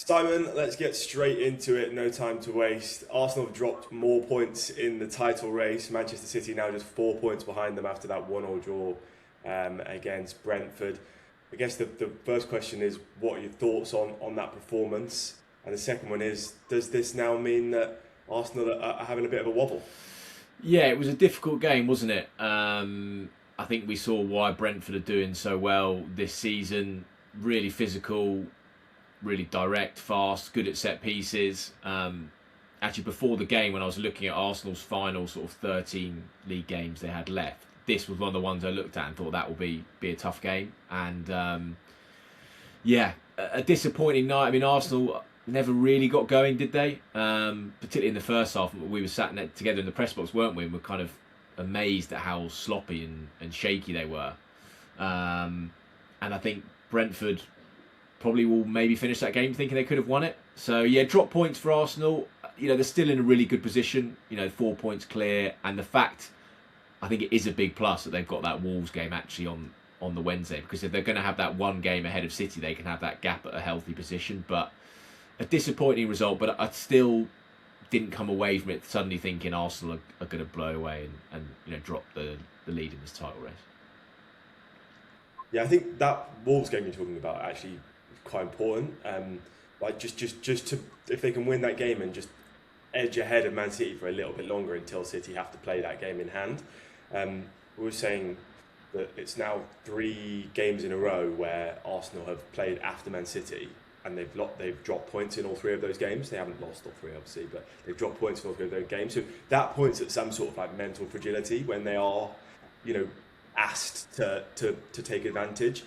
Simon, let's get straight into it. No time to waste. Arsenal have dropped more points in the title race. Manchester City now just 4 points behind them after that 1-1 draw against Brentford. I guess the first question is, what are your thoughts on that performance? And the second one is, does this now mean that Arsenal are having a bit of a wobble? Yeah, it was a difficult game, wasn't it? I think we saw why Brentford are doing so well this season. Really physical, really direct, fast, good at set pieces. Actually, before the game, when I was looking at Arsenal's final sort of 13 league games they had left, this was one of the ones I looked at and thought that will be a tough game. And yeah, a disappointing night. I mean, Arsenal never really got going, did they? Particularly in the first half, we were sat together in the press box, weren't we? And we're kind of amazed at how sloppy and shaky they were. And I think Brentford probably will maybe finish that game thinking they could have won it. So yeah, drop points for Arsenal. You know, they're still in a really good position. You know, 4 points clear, and the fact, I think it is a big plus that they've got that Wolves game actually on the Wednesday, because if they're going to have that one game ahead of City, they can have that gap at a healthy position. But a disappointing result, but I still didn't come away from it suddenly thinking Arsenal are going to blow away and drop the lead in this title race. Yeah, I think that Wolves game you're talking about actually is quite important. Like just to, if they can win that game and just edge ahead of Man City for a little bit longer until City have to play that game in hand. We were saying that it's now 3 games in a row where Arsenal have played after Man City and they've dropped points in all 3 of those games. They haven't lost all 3 obviously, but they've dropped points in all 3 of those games. So that points at some sort of like mental fragility when they are, asked to take advantage.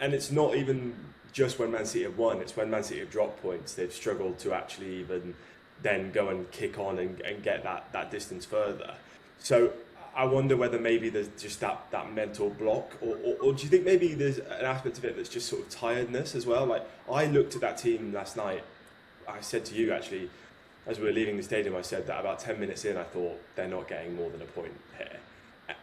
And it's not even just when Man City have won, it's when Man City have dropped points, they've struggled to actually even then go and kick on and get that distance further. So I wonder whether maybe there's just that mental block, or do you think maybe there's an aspect of it that's just sort of tiredness as well? Like, I looked at that team last night, I said to you actually, as we were leaving the stadium, I said that about 10 minutes in, I thought they're not getting more than a point here.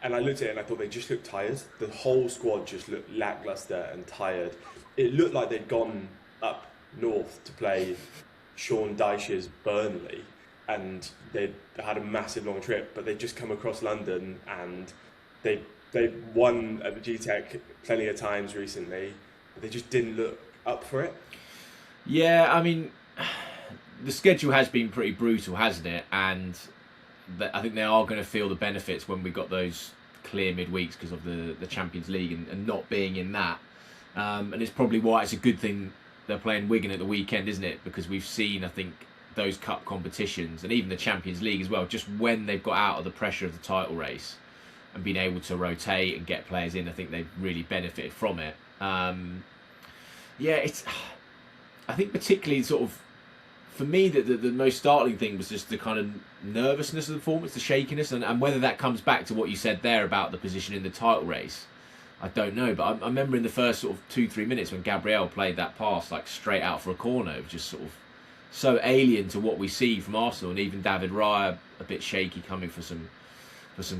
And I looked at it and I thought they just looked tired. The whole squad just looked lacklustre and tired. It looked like they'd gone up north to play Sean Dyche's Burnley, and they'd had a massive long trip, but they'd just come across London and they won at the G-Tech plenty of times recently, but they just didn't look up for it. Yeah, I mean, the schedule has been pretty brutal, hasn't it? And I think they are going to feel the benefits when we got those clear midweeks because of the Champions League and not being in that. And it's probably why it's a good thing they're playing Wigan at the weekend, isn't it? Because we've seen, I think, those cup competitions and even the Champions League as well, just when they've got out of the pressure of the title race and been able to rotate and get players in, I think they've really benefited from it. Yeah, I think particularly sort of, for me, the most startling thing was just the kind of nervousness of the performance, the shakiness, and whether that comes back to what you said there about the position in the title race, I don't know. But I remember in the first sort of 2-3 minutes when Gabriel played that pass like straight out for a corner, it was just sort of so alien to what we see from Arsenal, and even David Raya a bit shaky coming for some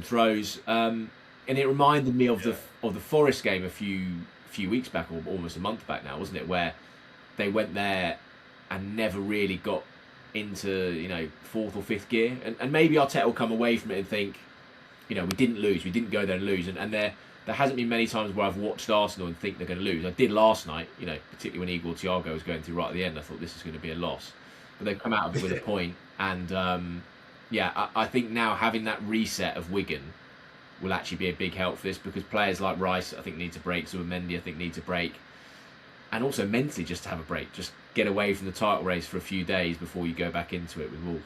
throws. And it reminded me of the Forest game a few weeks back, or almost a month back now, wasn't it? Where they went there and never really got into 4th or 5th gear, and maybe Arteta will come away from it and think, we didn't lose, we didn't go there and lose, and there hasn't been many times where I've watched Arsenal and think they're going to lose. I did last night, particularly when Igor Thiago was going through right at the end. I thought this is going to be a loss, but they've come out of it with a point, and yeah, I think now having that reset of Wigan will actually be a big help for this, because players like Rice, I think, need to break. Zubimendi, I think, need to break, and also mentally just to have a break, just get away from the title race for a few days before you go back into it with Wolves.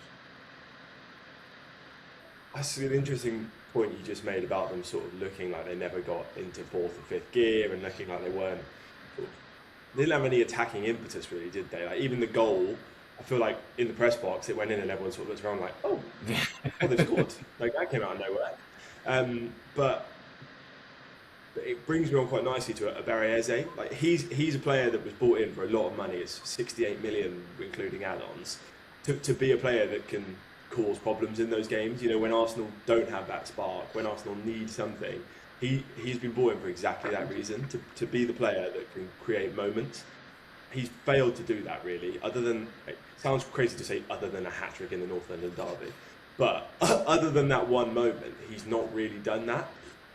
That's an interesting point you just made about them sort of looking like they never got into 4th or 5th gear, and looking like they weren't. They didn't have any attacking impetus, really, did they? Like, even the goal, I feel like in the press box it went in and everyone sort of looked around like, oh, they scored. Like, that came out of nowhere. But it brings me on quite nicely to Eze. Like, he's a player that was bought in for a lot of money. It's 68 million, including add-ons, to be a player that can cause problems in those games. When Arsenal don't have that spark, when Arsenal need something, he's been bought in for exactly that reason, to be the player that can create moments. he's failed to do that really. Other than, it sounds crazy to say, other than a hat trick in the North London derby, but other than that one moment, he's not really done that.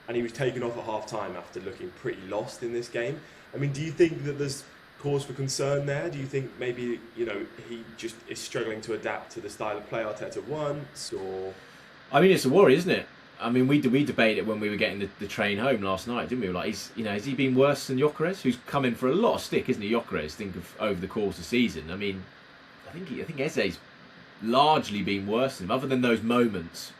And he was taken off at half time after looking pretty lost in this game. I mean, do you think that there's cause for concern there? Do you think maybe, you know, he just is struggling to adapt to the style of play Arteta wants, or? I mean, it's a worry, isn't it? I mean, we debated it when we were getting the train home last night, didn't we? We were like, has he been worse than Gyökeres, who's come in for a lot of stick, isn't he? Gyökeres, think of over the course of the season. I mean, I think Eze's largely been worse than him, other than those moments.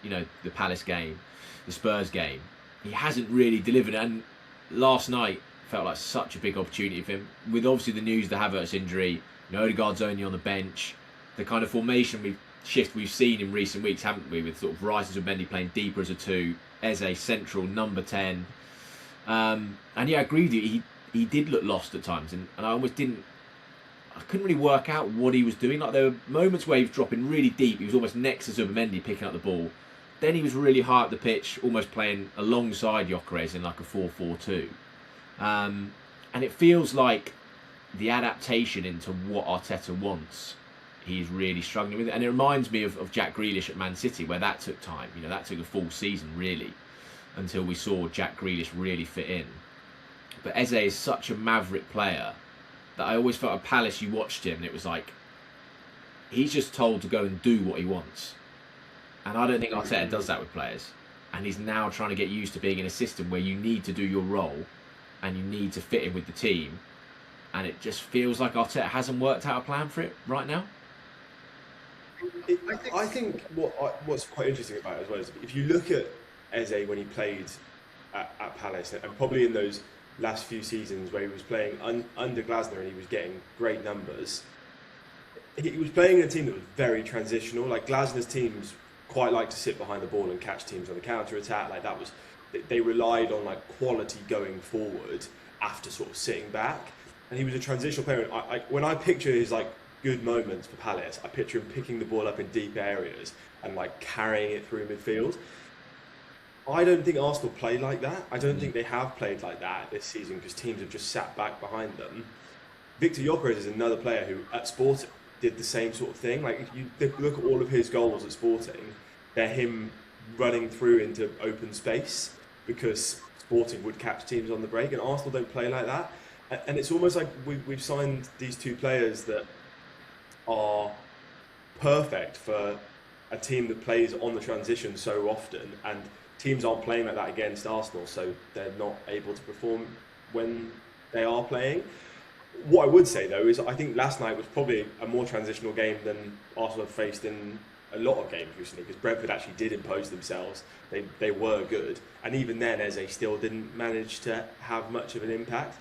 You know, the Palace game, the Spurs game, he hasn't really delivered. And last night felt like such a big opportunity for him, with obviously the news, the Havertz injury. You know, Odegaard's only on the bench. The kind of formation shift we've seen in recent weeks, haven't we, with sort of Rice and Mendy playing deeper as a 2, Eze central, number 10. And yeah, I agree with you. He did look lost at times, and I almost didn't. I couldn't really work out what he was doing. Like, there were moments where he was dropping really deep. He was almost next to Zubimendi picking up the ball. Then he was really high up the pitch, almost playing alongside Gyökeres in like a 4-4-2. And it feels like the adaptation into what Arteta wants, he's really struggling with it. And it reminds me of Jack Grealish at Man City, where that took time. You know, that took a full season, really, until we saw Jack Grealish really fit in. But Eze is such a maverick player that I always felt at Palace, you watched him and it was like, he's just told to go and do what he wants. And I don't think Arteta does that with players. And he's now trying to get used to being in a system where you need to do your role and you need to fit in with the team. And it just feels like Arteta hasn't worked out a plan for it right now. I think what's quite interesting about it as well is if you look at Eze when he played at Palace, and probably in those last few seasons where he was playing under Glasner and he was getting great numbers, he was playing in a team that was very transitional. Like, Glasner's teams quite like to sit behind the ball and catch teams on the counter attack. Like, that was, they relied on like quality going forward after sort of sitting back. And he was a transitional player. When I picture his like good moments for Palace, I picture him picking the ball up in deep areas and like carrying it through midfield. I don't think Arsenal play like that. I don't think they have played like that this season because teams have just sat back behind them. Victor Gyökeres is another player who at Sporting did the same sort of thing. Like, if you look at all of his goals at Sporting, they're him running through into open space because Sporting would catch teams on the break, and Arsenal don't play like that. And it's almost like we've signed these two players that are perfect for a team that plays on the transition so often, and teams aren't playing like that against Arsenal, so they're not able to perform when they are playing. What I would say though is I think last night was probably a more transitional game than Arsenal have faced in a lot of games recently, because Brentford actually did impose themselves. They were good, and even then Eze still didn't manage to have much of an impact.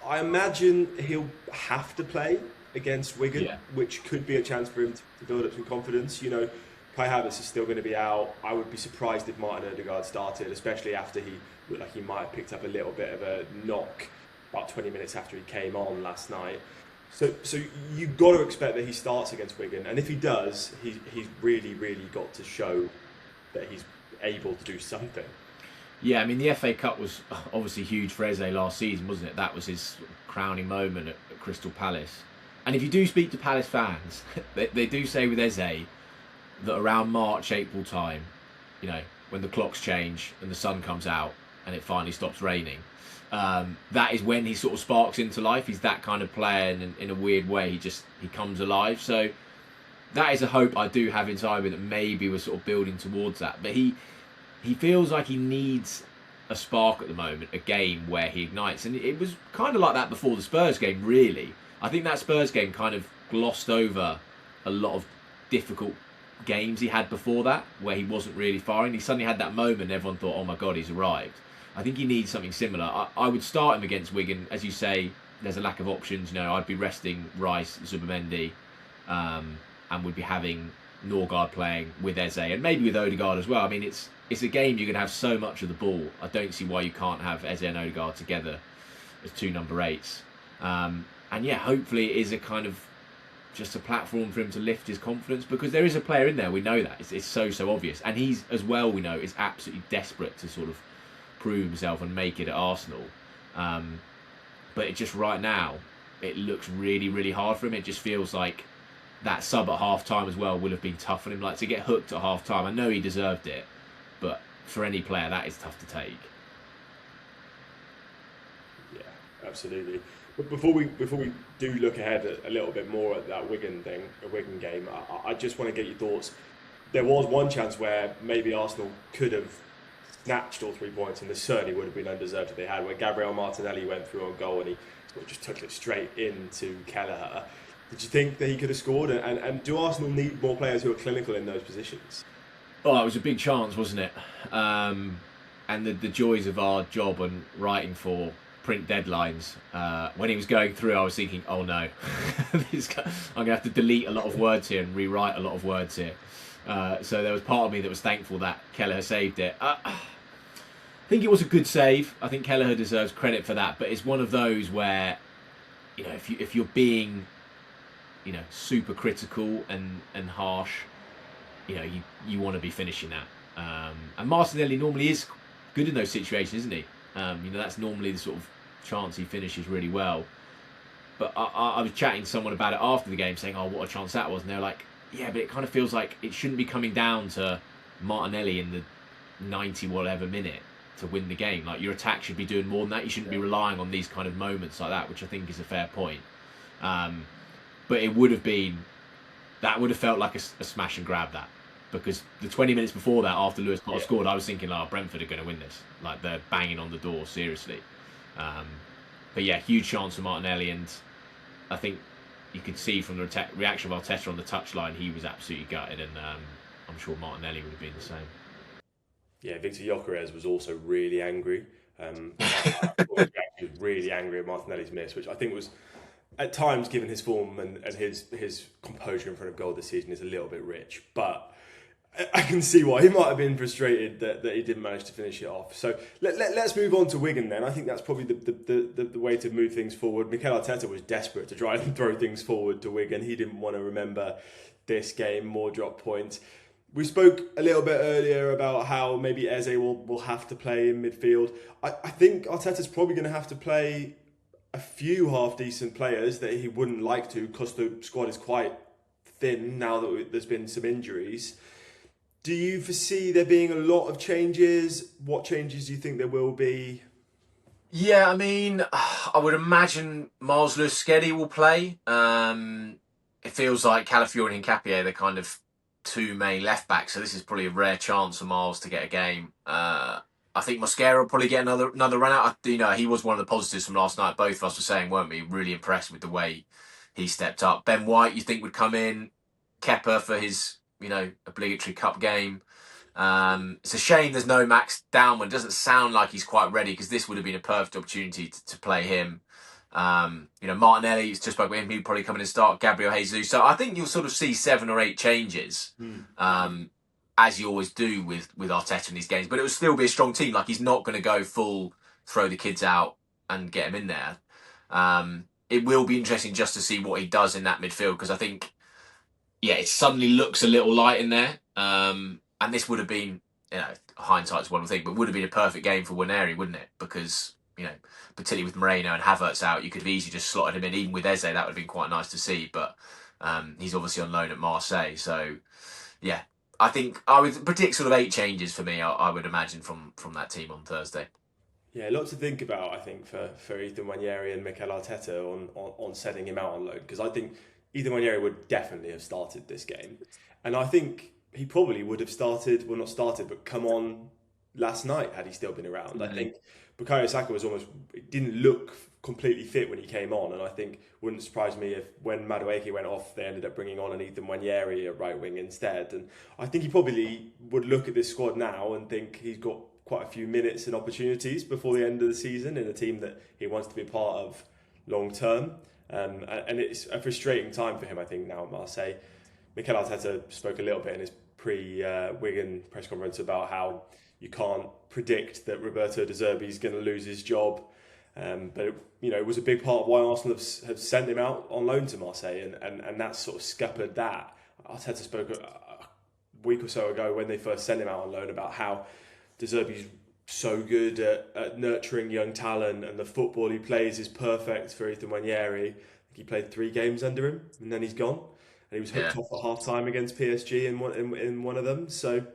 I imagine he'll have to play against Wigan, which could be a chance for him to build up some confidence. You know, Kai Havertz is still going to be out. I would be surprised if Martin Odegaard started, especially after he looked like he might have picked up a little bit of a knock about 20 minutes after he came on last night. So you've got to expect that he starts against Wigan, and if he does, he's really got to show that he's able to do something. Yeah, I mean, the FA Cup was obviously huge for Eze last season, wasn't it? That was his crowning moment at Crystal Palace. And if you do speak to Palace fans, they do say with Eze that around March, April time, you know, when the clocks change and the sun comes out and it finally stops raining, that is when he sort of sparks into life. He's that kind of player, and in a weird way, he comes alive. So that is a hope I do have inside me, that maybe we're sort of building towards that. But he feels like he needs a spark at the moment, a game where he ignites. And it was kind of like that before the Spurs game, really. I think that Spurs game kind of glossed over a lot of difficult games he had before that, where he wasn't really firing. He suddenly had that moment and everyone thought, oh my God, he's arrived. I think he needs something similar. I would start him against Wigan. As you say, there's a lack of options. You know, I'd be resting Rice, Zubimendi, and would be having Norgard playing with Eze, and maybe with Odegaard as well. I mean, it's a game you're going to have so much of the ball. I don't see why you can't have Eze and Odegaard together as two number 8s. And yeah, hopefully it is a kind of just a platform for him to lift his confidence, because there is a player in there, we know that. It's so obvious. And he's, as well, we know, is absolutely desperate to sort of prove himself and make it at Arsenal. But it just right now, it looks really, really hard for him. It just feels like that sub at half time as well would have been tough for him. Like, to get hooked at half time, I know he deserved it, but for any player that is tough to take. Yeah, absolutely. But before we do look ahead a little bit more at that Wigan game, I just want to get your thoughts. There was one chance where maybe Arsenal could have snatched all 3 points, and this certainly would have been undeserved if they had, where Gabriel Martinelli went through on goal and he sort of just took it straight into Kelleher. Did you think that he could have scored? And do Arsenal need more players who are clinical in those positions? Oh, it was a big chance, wasn't it? And the joys of our job and writing for print deadlines. When he was going through, I was thinking, oh no, I'm going to have to delete a lot of words here and rewrite a lot of words here. So there was part of me that was thankful that Kelleher saved it. I think it was a good save. I think Kelleher deserves credit for that. But it's one of those where, if you're being, super critical and harsh, you want to be finishing that. And Martinelli normally is good in those situations, isn't he? That's normally the sort of chance he finishes really well. But I was chatting to someone about it after the game, saying, oh, what a chance that was. And they were like, yeah, but it kind of feels like it shouldn't be coming down to Martinelli in the 90 whatever minute to win the game. Like, your attack should be doing more than that. You shouldn't be relying on these kind of moments like that, which I think is a fair point. But it would have felt like a smash and grab, that. Because the 20 minutes before that, after Lewis Potter scored, I was thinking, Brentford are going to win this. Like, they're banging on the door, seriously. But yeah, huge chance for Martinelli, and I think you could see from the reaction of Arteta on the touchline, he was absolutely gutted, and I'm sure Martinelli would have been the same. Yeah, Victor Gyökeres was also really angry. I he was really angry at Martinelli's miss, which I think was, at times, given his form and his composure in front of goal this season, is a little bit rich. But I can see why he might have been frustrated that he didn't manage to finish it off. So let's move on to Wigan then. I think that's probably the way to move things forward. Mikel Arteta was desperate to try and throw things forward to Wigan. He didn't want to remember this game, more drop points. We spoke a little bit earlier about how maybe Eze will have to play in midfield. I think Arteta's probably going to have to play a few half-decent players that he wouldn't like to, because the squad is quite thin now that there's been some injuries. Do you foresee there being a lot of changes? What changes do you think there will be? Yeah, I mean, I would imagine Miles Lewis-Skelly will play. It feels like Calafiori and Hincapié, they're kind of two main left backs, so this is probably a rare chance for Miles to get a game. I think Mosquera will probably get another run out. He was one of the positives from last night. Both of us were saying, weren't we, really impressed with the way he stepped up. Ben White, you think, would come in. Kepa for his obligatory cup game. It's a shame there's no Max Downman. It doesn't sound like he's quite ready, because this would have been a perfect opportunity to play him. Martinelli, just spoke with him, he'd probably come in and start. Gabriel Jesus. So I think you'll sort of see 7 or 8 changes, as you always do with Arteta in these games. But it will still be a strong team. Like, he's not going to go full throw the kids out and get him in there. It will be interesting just to see what he does in that midfield, because I think, it suddenly looks a little light in there. And this would have been, hindsight's one thing, but would have been a perfect game for Waneri, wouldn't it? Because, particularly with Moreno and Havertz out, you could have easily just slotted him in. Even with Eze, that would have been quite nice to see. But he's obviously on loan at Marseille. So, yeah, I think I would predict sort of 8 changes for me, I would imagine, from that team on Thursday. Yeah, lots to think about, I think, for Ethan Waneri and Mikel Arteta on setting him out on loan. Because I think Ethan Waneri would definitely have started this game. And I think he probably would have started, well, not started, but come on last night had he still been around. I think Bukayo Saka didn't look completely fit when he came on. And I think wouldn't surprise me if when Madueke went off, they ended up bringing on an Ethan Waneri at right wing instead. And I think he probably would look at this squad now and think he's got quite a few minutes and opportunities before the end of the season in a team that he wants to be part of long term. And it's a frustrating time for him, I think, now at Marseille. Mikel Arteta spoke a little bit in his pre-Wigan press conference about how you can't predict that Roberto De Zerbi is going to lose his job. But it was a big part of why Arsenal have sent him out on loan to Marseille, and that sort of scuppered that. Arteta spoke a week or so ago when they first sent him out on loan about how De Zerbi's so good at nurturing young talent, and the football he plays is perfect for Ethan Nwaneri. He played 3 games under him, and then he's gone. And he was Yeah. hooked off at half time against PSG in one of them. So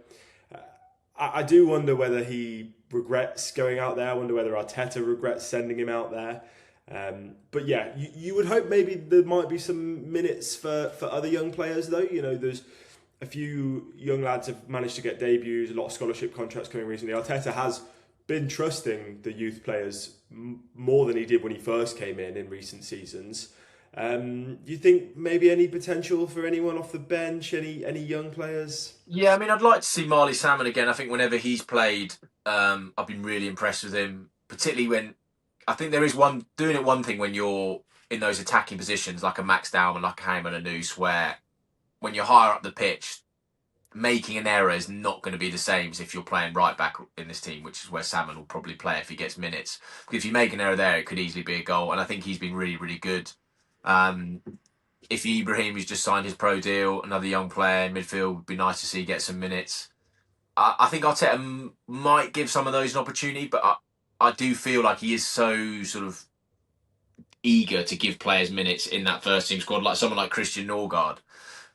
I do wonder whether he regrets going out there. I wonder whether Arteta regrets sending him out there. But yeah, you would hope maybe there might be some minutes for other young players, though. You know, there's a few young lads have managed to get debuts, a lot of scholarship contracts coming recently. Arteta has been trusting the youth players more than he did when he first came in recent seasons. Do you think maybe any potential for anyone off the bench, any young players? Yeah, I mean, I'd like to see Marley Salmon again. I think whenever he's played, I've been really impressed with him, particularly when I think there is one thing when you're in those attacking positions, like a Max Dowman, like a Hayman and Noose, where when you're higher up the pitch, making an error is not going to be the same as if you're playing right back in this team, which is where Salmon will probably play if he gets minutes. Because if you make an error there, it could easily be a goal, and I think he's been really, really good. If Ibrahim has just signed his pro deal, another young player in midfield, would be nice to see get some minutes. I think Arteta might give some of those an opportunity, but I do feel like he is so sort of eager to give players minutes in that first team squad, like someone like Christian Norgard,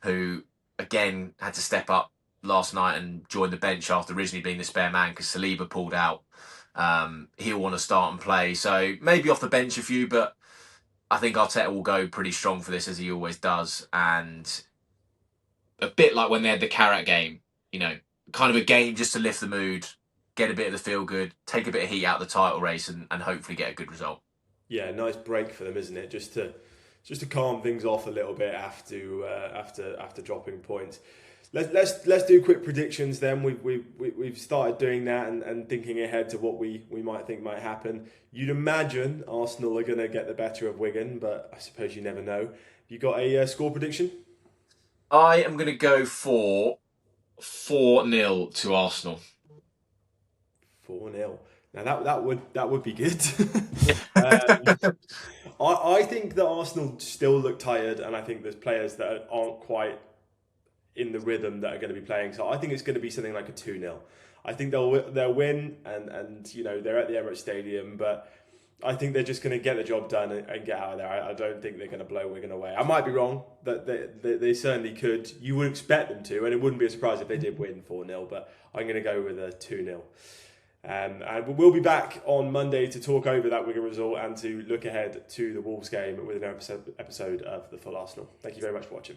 who again had to step up last night and join the bench after originally being the spare man because Saliba pulled out. He'll want to start and play, so maybe off the bench a few, but I think Arteta will go pretty strong for this, as he always does, and a bit like when they had the Carrot game, you know, kind of a game just to lift the mood, get a bit of the feel good, take a bit of heat out of the title race, and hopefully get a good result. Yeah, nice break for them, isn't it? Just to calm things off a little bit after dropping points. Let's do quick predictions then. We've started doing that and thinking ahead to what we might think might happen. You'd imagine Arsenal are going to get the better of Wigan, but I suppose you never know. You got a score prediction? I am going to go for 4-0 to Arsenal. 4-0. Now that would be good. I think that Arsenal still look tired, and I think there's players that aren't quite in the rhythm that are going to be playing. So I think it's going to be something like a 2-0. I think they'll win, and you know they're at the Emirates Stadium, but I think they're just going to get the job done and get out of there. I don't think they're going to blow Wigan away. I might be wrong, but they certainly could. You would expect them to, and it wouldn't be a surprise if they did win 4-0, but I'm going to go with a 2-0. And we'll be back on Monday to talk over that Wigan result and to look ahead to the Wolves game with another episode of The Full Arsenal. Thank you very much for watching.